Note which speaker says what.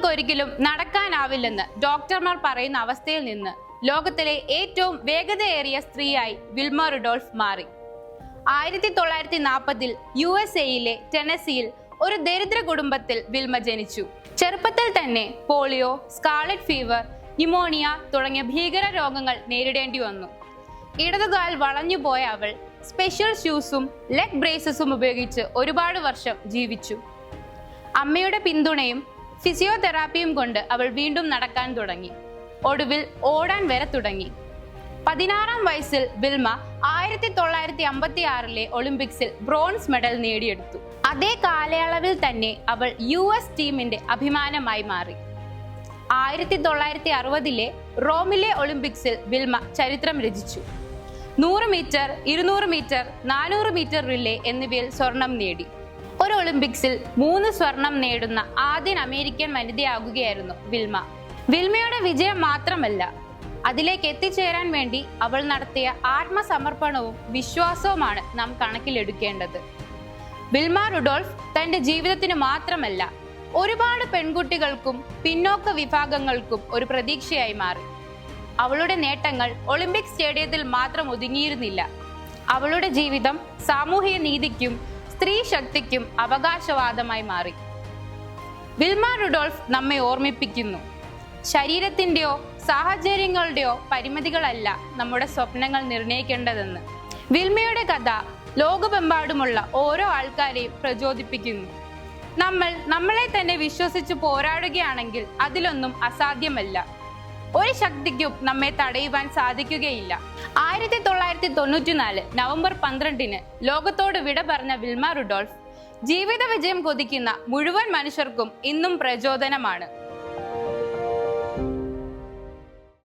Speaker 1: നമുക്കൊരിക്കലും നടക്കാനാവില്ലെന്ന് ഡോക്ടർമാർ പറയുന്ന അവസ്ഥയിൽ നിന്ന് ലോകത്തിലെ ഏറ്റവും വേഗതയേറിയ സ്ത്രീയായി വിൽമ റുഡോൾഫ് മാറി. 1940 USA ടെനസിയിൽ ഒരു ദരിദ്ര കുടുംബത്തിൽ വിൽമ ജനിച്ചു. ചെറുപ്പത്തിൽ തന്നെ പോളിയോ, സ്കാർലറ്റ് ഫീവർ, ന്യൂമോണിയ തുടങ്ങിയ ഭീകര രോഗങ്ങൾ നേരിടേണ്ടി വന്നു. ഇടതുകാൽ വളഞ്ഞുപോയ അവൾ സ്പെഷ്യൽ ഷൂസും ലെഗ് ബ്രേസസും ഉപയോഗിച്ച് ഒരുപാട് വർഷം ജീവിച്ചു. അമ്മയുടെ പിന്തുണയും ഫിസിയോതെറാപ്പിയും കൊണ്ട് അവൾ വീണ്ടും നടക്കാൻ തുടങ്ങി. ഒടുവിൽ ഓടാൻ വരെ തുടങ്ങി. 16-ാം വയസ്സിൽ വിൽമ 1956 ഒളിമ്പിക്സിൽ ബ്രോൺസ് മെഡൽ നേടിയെടുത്തു. അതേ കാലയളവിൽ തന്നെ അവൾ US ടീമിന്റെ അഭിമാനമായി മാറി. 1960 റോമിലെ ഒളിമ്പിക്സിൽ വിൽമ ചരിത്രം രചിച്ചു. 100 മീറ്റർ, 200 മീറ്റർ, 400 മീറ്റർ റിലേ എന്നിവയിൽ സ്വർണം നേടി. ഒരു ഒളിമ്പിക്സിൽ 3 സ്വർണം നേടുന്ന ആദ്യ അമേരിക്കൻ വനിതയാകുകയായിരുന്നു വിൽമ. വിൽമയുടെ വിജയം മാത്രമല്ല, അതിലേക്ക് എത്തിച്ചേരാൻ വേണ്ടി അവൾ നടത്തിയ ആത്മസമർപ്പണവും വിശ്വാസവുമാണ് നാം കണക്കിലെടുക്കേണ്ടത്. വിൽമ റുഡോൾഫ് തന്റെ ജീവിതത്തിന് മാത്രമല്ല, ഒരുപാട് പെൺകുട്ടികൾക്കും പിന്നോക്ക വിഭാഗങ്ങൾക്കും ഒരു പ്രതീക്ഷയായി മാറി. അവളുടെ നേട്ടങ്ങൾ ഒളിമ്പിക് സ്റ്റേഡിയത്തിൽ മാത്രം ഒതുങ്ങിയിരുന്നില്ല. അവളുടെ ജീവിതം സാമൂഹിക നീതിക്കും സ്ത്രീ ശക്തിക്കും അവകാശവാദമായി മാറി. വിൽമ റുഡോൾഫ് നമ്മെ ഓർമ്മിപ്പിക്കുന്നു, ശരീരത്തിന്റെയോ സാഹചര്യങ്ങളുടെയോ പരിമിതികളല്ല നമ്മുടെ സ്വപ്നങ്ങൾ നിർണയിക്കേണ്ടതെന്ന്. വിൽമയുടെ കഥ ലോകമെമ്പാടുമുള്ള ഓരോ ആൾക്കാരെയും പ്രചോദിപ്പിക്കുന്നു. നമ്മളെ തന്നെ വിശ്വസിച്ച് പോരാടുകയാണെങ്കിൽ അതിലൊന്നും അസാധ്യമല്ല. ഒരു ശക്തിക്കും നമ്മെ തടയുവാൻ സാധിക്കുകയില്ല. 1994 നവംബർ 12 ലോകത്തോട് വിട പറഞ്ഞ വിൽമ റുഡോൾഫ് ജീവിത വിജയം കൊതിക്കുന്ന മുഴുവൻ മനുഷ്യർക്കും ഇന്നും പ്രചോദനമാണ്.